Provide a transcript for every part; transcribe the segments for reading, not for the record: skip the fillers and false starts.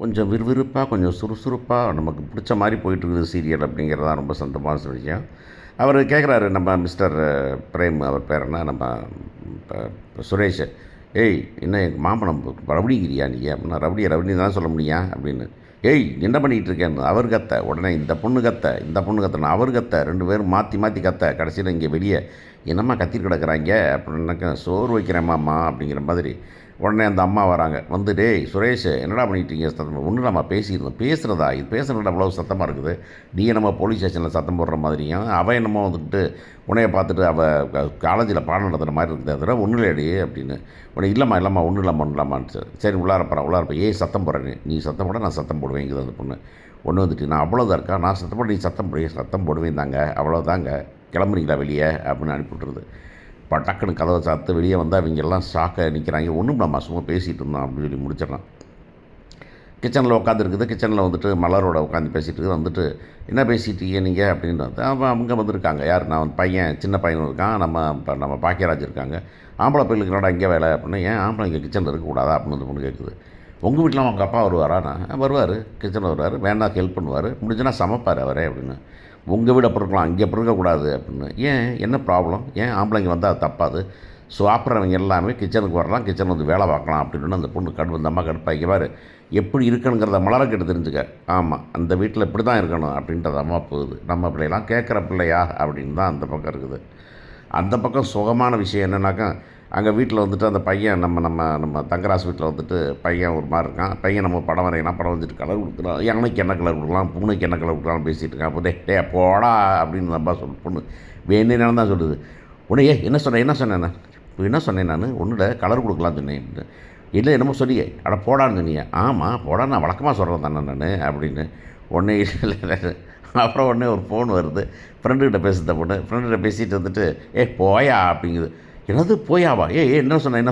கொஞ்சம் விறுவிறுப்பாக, கொஞ்சம் சுறுசுறுப்பாக நமக்கு பிடிச்ச மாதிரி போயிட்டுருக்குது சீரியல் அப்படிங்கிறது தான் ரொம்ப சந்தோஷமான விஷயம். அவர் கேட்குறாரு நம்ம மிஸ்டர் பிரேம் அவர் பேர் என்ன நம்ம சுரேஷ். "ஏய் என்ன எங்கள் மாமனம் ரவுடிங்கிறியா நீ?" அப்படின்னா, "ரவுடியா ரவுடின்னு தான் சொல்ல முடியும்" அப்படின்னு. "ஏய் என்ன பண்ணிகிட்டு இருக்கேன்னு" அவர் கத்த. உடனே இந்த பொண்ணு கத்த, இந்த பொண்ணு கத்தணும், அவர் கத்த, 2 பேரும் மாற்றி மாற்றி கத்த. கடைசியில் இங்கே வெளியே என்னம்மா கத்திட்டு கிடக்குறாங்க அப்படின்னாக்கா, "சோறு வைக்கிறேன் மாமா" அப்படிங்கிற மாதிரி. உடனே அந்த அம்மா வராங்க. வந்து, "டேய் சுரேஷ் என்னடா பண்ணிட்டீங்க சத்தம்?" "ஒன்றும் இல்லைம்மா பேசியிருந்தோம்." "பேசுகிறதா? இது பேசுகிறதா அவ்வளோ சத்தமாக இருக்குது? நீ என்னமோ போலீஸ் ஸ்டேஷனில் சத்தம் போடுற மாதிரியும், அவன் என்னமோ வந்துட்டு உன்னைய பார்த்துட்டு அவள் காலேஜில் பாடம் நடத்துகிற மாதிரி இருக்குது. அதெல்லாம் ஒன்றும் இல்லையடி" அப்படின்னு. உடனே, "இல்லைம்மா இல்லைம்மா ஒன்றும் இல்லைம்மா ஒன்றும் இல்லைம்மான்னு." "சரி உள்ளார போகிறேன் உள்ளார போய் ஏய் சத்தம் போடுறேன்னு நீ சத்தம் போட நான் சத்தம் போடுவேங்குது அந்த பொண்ணு. ஒன்று வந்துட்டு நான் அவ்வளோதான் இருக்கா நான் சத்தம் போட நீ சத்தம் போடுவேன் தாங்க அவ்வளோதாங்க கிளம்புறீங்களா வெளியே அப்படின்னு அனுப்பிவிட்ருது. இப்போ டக்குன்னு கதவை சாத்து வெளியே வந்தால் அவங்க எல்லாம் ஷாக்காக நிற்கிறாங்க. ஒன்றும் நம்ம சும்மா பேசிகிட்டு இருந்தோம் அப்படின்னு சொல்லி முடிச்சிடலாம். கிச்சனில் உட்காந்துருக்குது. கிச்சனில் வந்துட்டு மலரோட உட்காந்து பேசிகிட்டு இருக்குது. வந்துட்டு, "என்ன பேசிட்டீங்க நீங்கள்?" அப்படின்னு அவங்க வந்திருக்காங்க. யார்? நான் பையன் சின்ன பையனும் இருக்கான், நம்ம பாக்கியராஜ் இருக்காங்க. "ஆம்பளை பையனுக்கு என்னடா இங்கே வேலை?" அப்படின்னா, "ஏன் ஆம்பளை இங்கே கிச்சனில் இருக்கக்கூடாதா?" அப்படின்னு அந்த பொண்ணு கேட்குது. "உங்கள் வீட்டில் உங்கள் அப்பா வருவாரா?" நான், "வருவார், கிச்சனில் வருவார், வேணா ஹெல்ப் பண்ணுவார், முடிஞ்சுன்னா சமைப்பார் அவரே" அப்படின்னு. "உங்கள் வீடு அப்படி இருக்கலாம், இங்கே அப்படி இருக்கக்கூடாது" அப்படின்னு. "ஏன் என்ன ப்ராப்ளம்? ஏன் ஆம்பளைங்க வந்தால் அது தப்பாது? சாப்பிட்றவங்க எல்லாமே கிச்சனுக்கு வரலாம், கிச்சன் வந்து வேலை பார்க்கலாம்" அப்படின்னு அந்த பொண்ணு அந்த அம்மா கடுப்பாக்கி பாரு எப்படி இருக்கணுங்கிறத மலரை கேட்டு தெரிஞ்சுக்க. ஆமாம் அந்த வீட்டில் இப்படி தான் இருக்கணும் அப்படின்றது அம்மா போகுது. நம்ம பிள்ளைலாம் கேட்குற பிள்ளையா அப்படின்னு தான் அந்த பக்கம் இருக்குது. அந்த பக்கம் சுகமான விஷயம் என்னென்னாக்கா, அங்கே வீட்டில் வந்துட்டு அந்த பையன் நம்ம நம்ம நம்ம தங்கராசு வீட்டில் வந்துட்டு பையன் ஒரு மாதிரி இருக்கான். பையன் நம்ம படம் வரையலாம், படம் வந்துட்டு கலர் கொடுக்குறான். யானைக்கு என்ன கலர் கொடுக்கலாம், பூனைக்கு என்ன கலர் கொடுக்கலாம்னு பேசிகிட்டு இருக்கான். அப்போ டே போடா அப்படின்னு நம்ம பொண்ணு வேணுன்னு தான் சொல்லுது. உடனே என்ன சொன்னேன் என்ன சொன்னேன் நான் ஒன்றுட கலர் கொடுக்கலான்னு சொன்னேன் அப்படின்னு. "இல்லை என்னமோ சொன்னியே அட போடான்னு சொன்னியே." "ஆமாம் போடா நான் வழக்கமாக சொல்கிறேன் தானே நான்" அப்படின்னு. உடனே இல்லை அப்புறம் உடனே ஒரு ஃபோன் வருது. ஃப்ரெண்டுக்கிட்ட பேசுகிறத பொண்ணு ஃப்ரெண்டுகிட்ட பேசிகிட்டு வந்துட்டு, போயா" அப்படிங்குது. "என்னது போயாவா? என்ன சொன்னேன்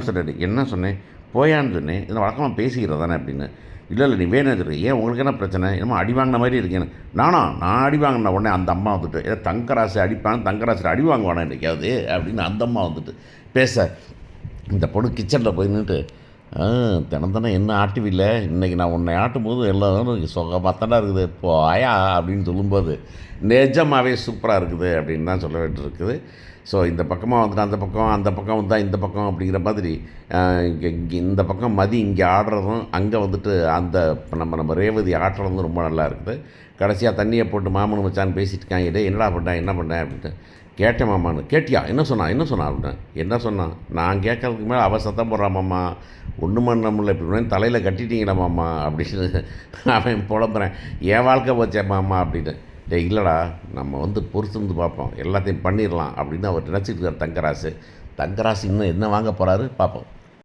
போயான்னு சொன்னேன், இதை வழக்கமாக பேசிக்கிறது தானே" அப்படின்னு. "இல்லை நீ வேணும் இருக்கு ஏன் உங்களுக்கு என்ன பிரச்சனை? என்னமோ அடி வாங்கின மாதிரி இருக்கேன்னு." நான் அடி வாங்கின உடனே அந்த அம்மா வந்துட்டு, "ஏதோ தங்கராசு அடிப்பான், தங்கராசு அடி வாங்குவானே என்றைக்காவது" அப்படின்னு அந்த அம்மா வந்துட்டு பேச, இந்த பொண்ணு கிச்சனில் போய் நின்றுட்டு, தினம் என்ன ஆட்டுவில்லை, இன்றைக்கி நான் உன்னை ஆட்டும்போது எல்லோரும் சுகமாக இருக்குது போயா" அப்படின்னு சொல்லும்போது நிஜமாகவே சூப்பராக இருக்குது அப்படின்னு தான் சொல்ல வேண்டியிருக்குது. ஸோ இந்த பக்கமாக வந்துட்டு அந்த பக்கம் வந்தால் இந்த பக்கம் அப்படிங்கிற மாதிரி இங்கே இந்த பக்கம் மதி இங்கே ஆடுறதும், அங்கே வந்துட்டு அந்த நம்ம ரேவதி ஆடுறதும் ரொம்ப நல்லா இருக்குது. கடைசியாக தண்ணியை போட்டு மாமனு மச்சான்னு பேசிட்டு இருக்காங்க. "டே என்னடா பண்ணேன் என்ன பண்ணேன்" அப்படின்ட்டு. "கேட்டேன் மாமான்னு." "கேட்டியா என்ன சொன்னான் அப்படின்னா." "என்ன சொன்னான்? நான் கேட்கறதுக்கு மேலே அவள் சத்தம் போடுறான் மாமா, ஒன்றும் பண்ண முடியல, இப்படி தலையில் கட்டிட்டீங்களா மாமா" அப்படின்னு அவன் புலம்புறேன். "என் வாழ்க்கை போச்சே மாமா" அப்படின்னு. "டேய் இல்லைடா நம்ம பொறுத்திருந்து பார்ப்போம், எல்லாத்தையும் பண்ணிடலாம்" அப்படின்னு அவர் நினச்சிட்டு இருக்கார் தங்கராசு. தங்கராசு இன்னும் என்ன வாங்க போகிறாரு பார்ப்போம்.